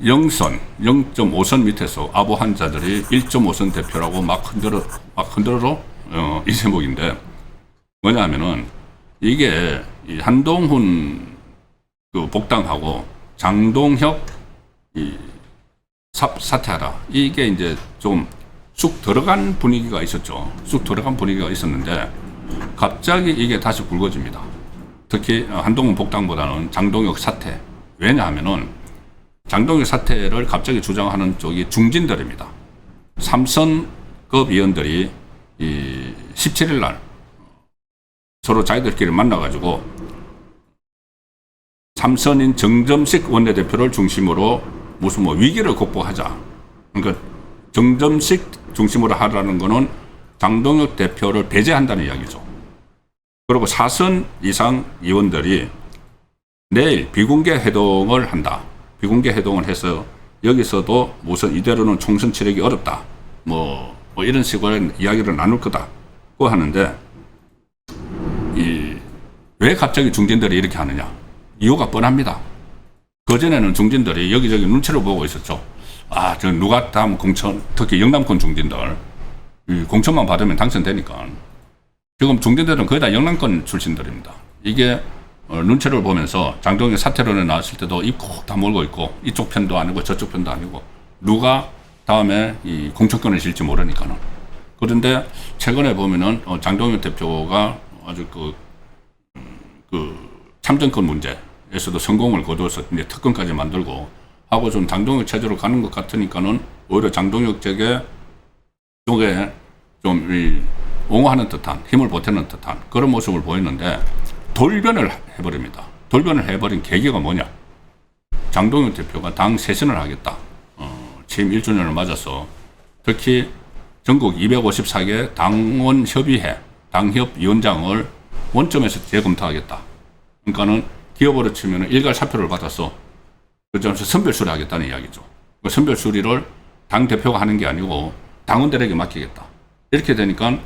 0선, 0.5선 밑에서 아부 환자들이 1.5선 대표라고 막 흔들어 이 제목인데, 뭐냐 하면은 이게 이 한동훈 그 복당하고 장동혁 사퇴하라, 이게 이제 좀 쑥 들어간 분위기가 있었죠. 쑥 들어간 분위기가 있었는데 갑자기 이게 다시 굵어집니다. 특히 한동훈 복당보다는 장동혁 사퇴. 왜냐하면은 장동혁 사퇴를 갑자기 주장하는 쪽이 중진들입니다. 3선급 의원들이 17일 날 서로 자기들끼리 만나가지고 3선인 정점식 원내대표를 중심으로 무슨 뭐 위기를 극복하자. 그러니까 정점식 중심으로 하라는 거는 장동혁 대표를 배제한다는 이야기죠. 그리고 4선 이상 의원들이 내일 비공개 회동을 한다. 비공개 회동을 해서 여기서도 무슨 이대로는 총선 치르기 어렵다. 뭐 이런 식으로 이야기를 나눌 거다고 하는데, 왜 갑자기 중진들이 이렇게 하느냐? 이유가 뻔합니다. 그전에는 중진들이 여기저기 눈치를 보고 있었죠. 아, 저 누가 다음 공천, 특히 영남권 중진들, 공천만 받으면 당선되니까. 지금 중진들은 거의 다 영남권 출신들입니다. 이게 눈치를 보면서 장동혁 사퇴론에 나왔을 때도 입 콕 다물고 있고, 이쪽 편도 아니고 저쪽 편도 아니고 누가 다음에 이 공천권을 실지 모르니까는. 그런데 최근에 보면은 장동혁 대표가 아주 그 참정권 문제에서도 성공을 거둬서 이제 특검까지 만들고 하고 좀 장동혁 체제로 가는 것 같으니까는 오히려 장동혁 쪽에 좀 옹호하는 듯한, 힘을 보태는 듯한 그런 모습을 보였는데, 돌변을 해버립니다. 돌변을 해버린 계기가 뭐냐? 장동혁 대표가 당 쇄신을 하겠다. 취임 1주년을 맞아서 특히 전국 254개 당원협의회, 당협위원장을 원점에서 재검토하겠다. 그러니까는 기업으로 치면 일괄 사표를 받아서 그 점에서 선별 수리하겠다는 이야기죠. 그 선별 수리를 당 대표가 하는 게 아니고 당원들에게 맡기겠다. 이렇게 되니까,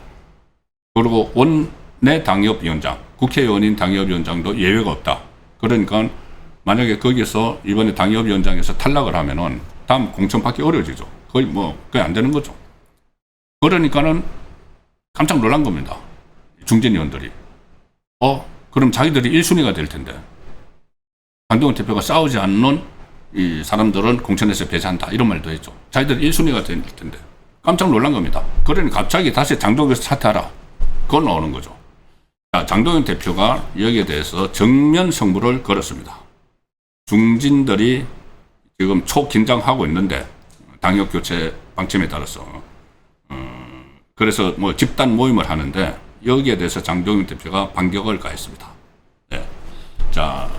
그리고 원내 당협위원장, 국회의원인 당협위원장도 예외가 없다. 그러니까 만약에 거기서 이번에 당협위원장에서 탈락을 하면은 다음 공천 받기 어려워지죠. 거의 그게 안 되는 거죠. 그러니까는 깜짝 놀란 겁니다. 중진 의원들이. 그럼 자기들이 1순위가 될 텐데, 장동훈 대표가 싸우지 않는 이 사람들은 공천에서 배제한다. 이런 말도 했죠. 자기들이 1순위가 될 텐데. 깜짝 놀란 겁니다. 그러니 갑자기 다시 장동혁에서 사퇴하라. 그건 나오는 거죠. 자, 장동혁 대표가 여기에 대해서 정면 승부를 걸었습니다. 중진들이 지금 초긴장하고 있는데, 당협 교체 방침에 따라서. 그래서 집단 모임을 하는데, 여기에 대해서 장동혁 대표가 반격을 가했습니다. 네. 자,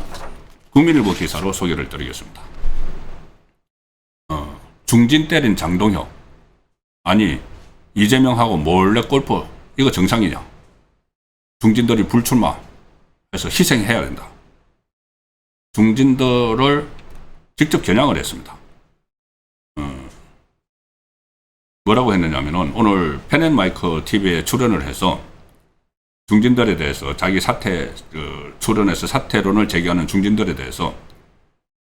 국민일보 기사로 소개를 드리겠습니다. 중진 때린 장동혁. 아니, 이재명하고 몰래 골프, 이거 정상이냐? 중진들이 불출마해서 희생해야 된다. 중진들을 직접 겨냥을 했습니다. 뭐라고 했느냐면은, 오늘 펜앤마이크 TV에 출연을 해서 중진들에 대해서 자기 출연해서 사퇴론을 제기하는 중진들에 대해서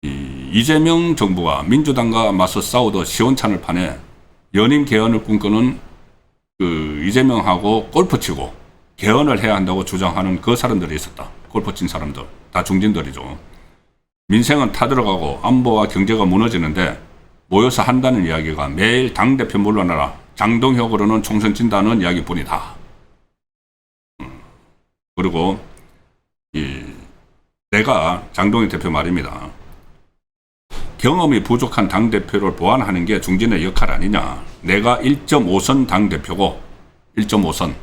이재명 정부가 민주당과 맞서 싸우던 시원찮을 판에 연임 개헌을 꿈꾸는 이재명하고 골프 치고 개헌을 해야 한다고 주장하는 그 사람들이 있었다. 골프 친 사람들. 다 중진들이죠. 민생은 타들어가고 안보와 경제가 무너지는데 모여서 한다는 이야기가 매일 당대표 물러나라, 장동혁으로는 총선 진다는 이야기뿐이다. 그리고 내가 장동혁 대표 말입니다. 경험이 부족한 당대표를 보완하는 게 중진의 역할 아니냐. 내가 1.5선 당대표고 1.5선.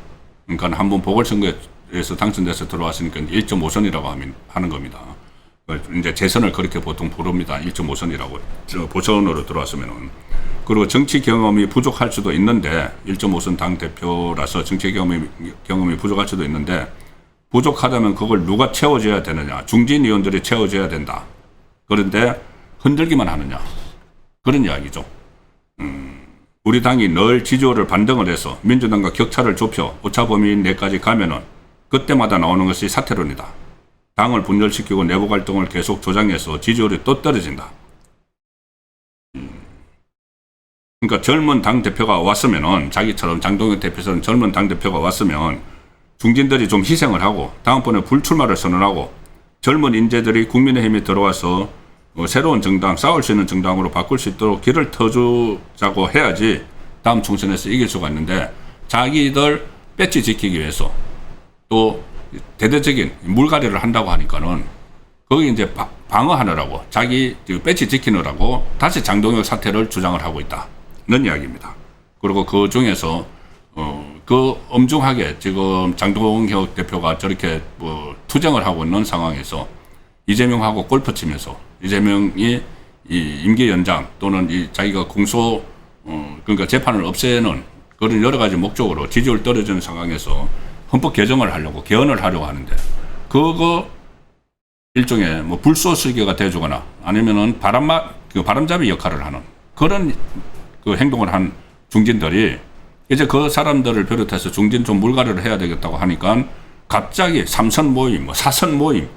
그러니까 한번 보궐선거에서 당선돼서 들어왔으니까 1.5선이라고 하는 겁니다. 이제 재선을 그렇게 보통 부릅니다. 1.5선이라고. 보선으로 들어왔으면은. 그리고 정치 경험이 부족할 수도 있는데, 1.5선 당대표라서 정치 경험이 부족할 수도 있는데, 부족하다면 그걸 누가 채워줘야 되느냐. 중진 의원들이 채워줘야 된다. 그런데 흔들기만 하느냐. 그런 이야기죠. 우리 당이 늘 지지율을 반등을 해서 민주당과 격차를 좁혀 오차범위 내까지 가면은 그때마다 나오는 것이 사퇴론이다. 당을 분열시키고 내부 갈등을 계속 조장해서 지지율이 또 떨어진다. 그러니까 젊은 당대표가 왔으면은, 자기처럼 장동혁 대표처럼 젊은 당대표가 왔으면 중진들이 좀 희생을 하고 다음번에 불출마를 선언하고 젊은 인재들이 국민의힘에 들어와서 새로운 정당, 싸울 수 있는 정당으로 바꿀 수 있도록 길을 터주자고 해야지 다음 총선에서 이길 수가 있는데, 자기들 배지 지키기 위해서 또 대대적인 물갈이를 한다고 하니까는 거기 이제 방어하느라고, 자기 배지 지키느라고 다시 장동혁 사퇴를 주장을 하고 있다는 이야기입니다. 그리고 그 중에서 그 엄중하게 지금 장동혁 대표가 저렇게 투쟁을 하고 있는 상황에서 이재명하고 골프 치면서 이재명이 이 임기 연장 또는 이 자기가 공소 그러니까 재판을 없애는 그런 여러 가지 목적으로 지지율 떨어지는 상황에서 헌법 개정을 하려고, 개헌을 하려고 하는데, 그거 일종의 뭐 불쏘시개가 돼주거나 아니면은 바람잡이 역할을 하는 그런 그 행동을 한 중진들이 이제 그 사람들을 비롯해서 중진 좀 물갈이를 해야 되겠다고 하니까 갑자기 3선 모임, 4선 모임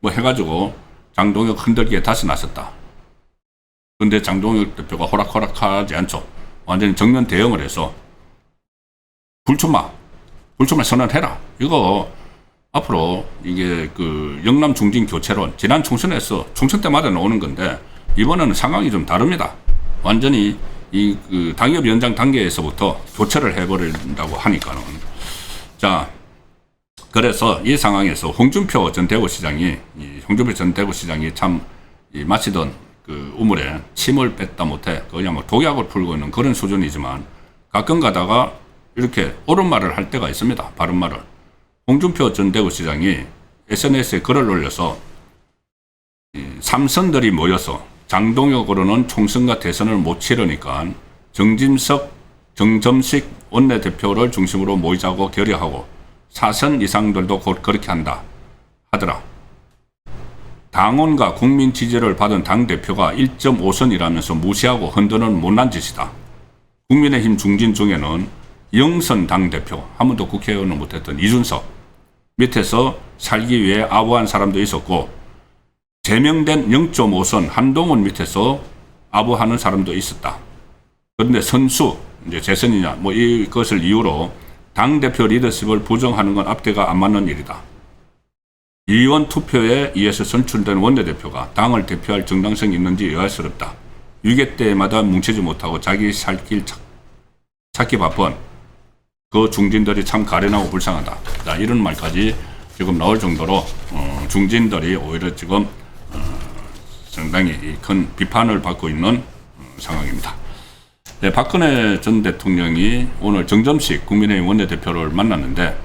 해가지고 장동혁 흔들기에 다시 나섰다. 근데 장동혁 대표가 호락호락하지 않죠. 완전히 정면 대응을 해서 불출마 선언해라. 이거 앞으로 이게 그 영남 중진 교체론, 지난 총선 때마다 나오는 건데 이번에는 상황이 좀 다릅니다. 완전히 이 그 당협 연장 단계에서부터 교체를 해버린다고 하니까는. 자, 그래서 이 상황에서 홍준표 전 대구시장이 참 마치던 그 우물에 침을 뱉다 못해 그냥 뭐 독약을 풀고 있는 그런 수준이지만, 가끔 가다가 이렇게 옳은 말을 할 때가 있습니다. 바른 말을. 홍준표 전 대구시장이 SNS에 글을 올려서 삼선들이 모여서 장동혁으로는 총선과 대선을 못 치르니까 정점식 원내대표를 중심으로 모이자고 결의하고 4선 이상들도 곧 그렇게 한다 하더라. 당원과 국민 지지를 받은 당대표가 1.5선이라면서 무시하고 흔드는 못난 짓이다. 국민의힘 중진 중에는 영선 당대표, 한 번도 국회의원을 못했던 이준석, 밑에서 살기 위해 아부한 사람도 있었고, 제명된 0.5선 한동훈 밑에서 아부하는 사람도 있었다. 그런데 선수, 이제 재선이냐, 뭐 이것을 이유로 당대표 리더십을 부정하는 건 앞뒤가 안 맞는 일이다. 의원 투표에 의해서 선출된 원내대표가 당을 대표할 정당성이 있는지 의아스럽다. 위기 때마다 뭉치지 못하고 자기 살 길 찾기 바쁜 그 중진들이 참 가련하고 불쌍하다. 자, 이런 말까지 지금 나올 정도로 중진들이 오히려 지금 상당히 큰 비판을 받고 있는 상황입니다. 네, 박근혜 전 대통령이 오늘 정점식 국민의힘 원내대표를 만났는데,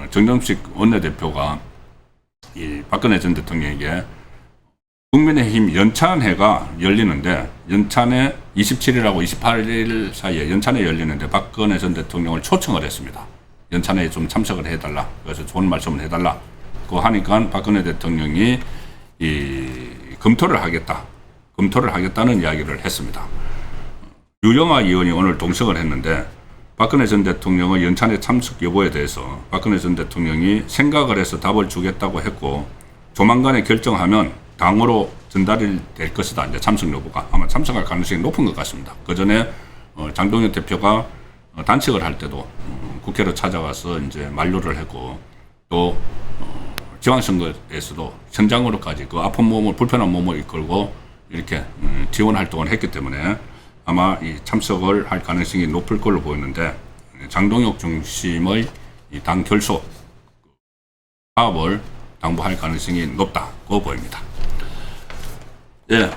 정점식 원내대표가 이 박근혜 전 대통령에게 국민의힘 연찬회가 열리는데, 연찬회 27일하고 28일 사이에 연찬회 열리는데 박근혜 전 대통령을 초청을 했습니다. 연찬회에 좀 참석을 해달라. 그래서 좋은 말씀을 해달라. 그거 하니까 박근혜 대통령이 검토를 하겠다는 이야기를 했습니다. 유영아 의원이 오늘 동석을 했는데, 박근혜 전 대통령의 연찬회 참석 여부에 대해서 박근혜 전 대통령이 생각을 해서 답을 주겠다고 했고, 조만간에 결정하면 당으로 전달이 될 것이다. 이제 참석 여부가 아마 참석할 가능성이 높은 것 같습니다. 그 전에 장동혁 대표가 단식을 할 때도 국회로 찾아와서 이제 만류를 했고, 또 지방선거에서도 현장으로까지 그 아픈 몸을, 불편한 몸을 이끌고 이렇게 지원 활동을 했기 때문에 아마 이 참석을 할 가능성이 높을 걸로 보이는데, 장동혁 중심의 이 당 결속 사업을 당부할 가능성이 높다고 보입니다. 예,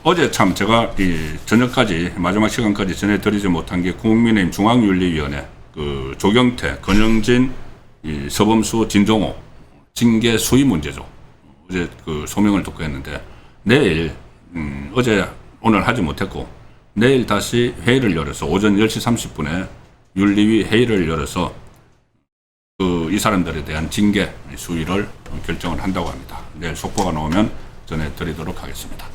어제 참 제가 이 저녁까지, 마지막 시간까지 전해드리지 못한 게 국민의힘 중앙윤리위원회 그 조경태, 권영진, 이 서범수, 진종호 징계 수위 문제죠. 어제 그 소명을 듣고 했는데, 내일 오늘 하지 못했고 내일 다시 회의를 열어서 오전 10시 30분에 윤리위 회의를 열어서 이 사람들에 대한 징계 수위를 결정을 한다고 합니다. 내일 속보가 나오면 전해드리도록 하겠습니다.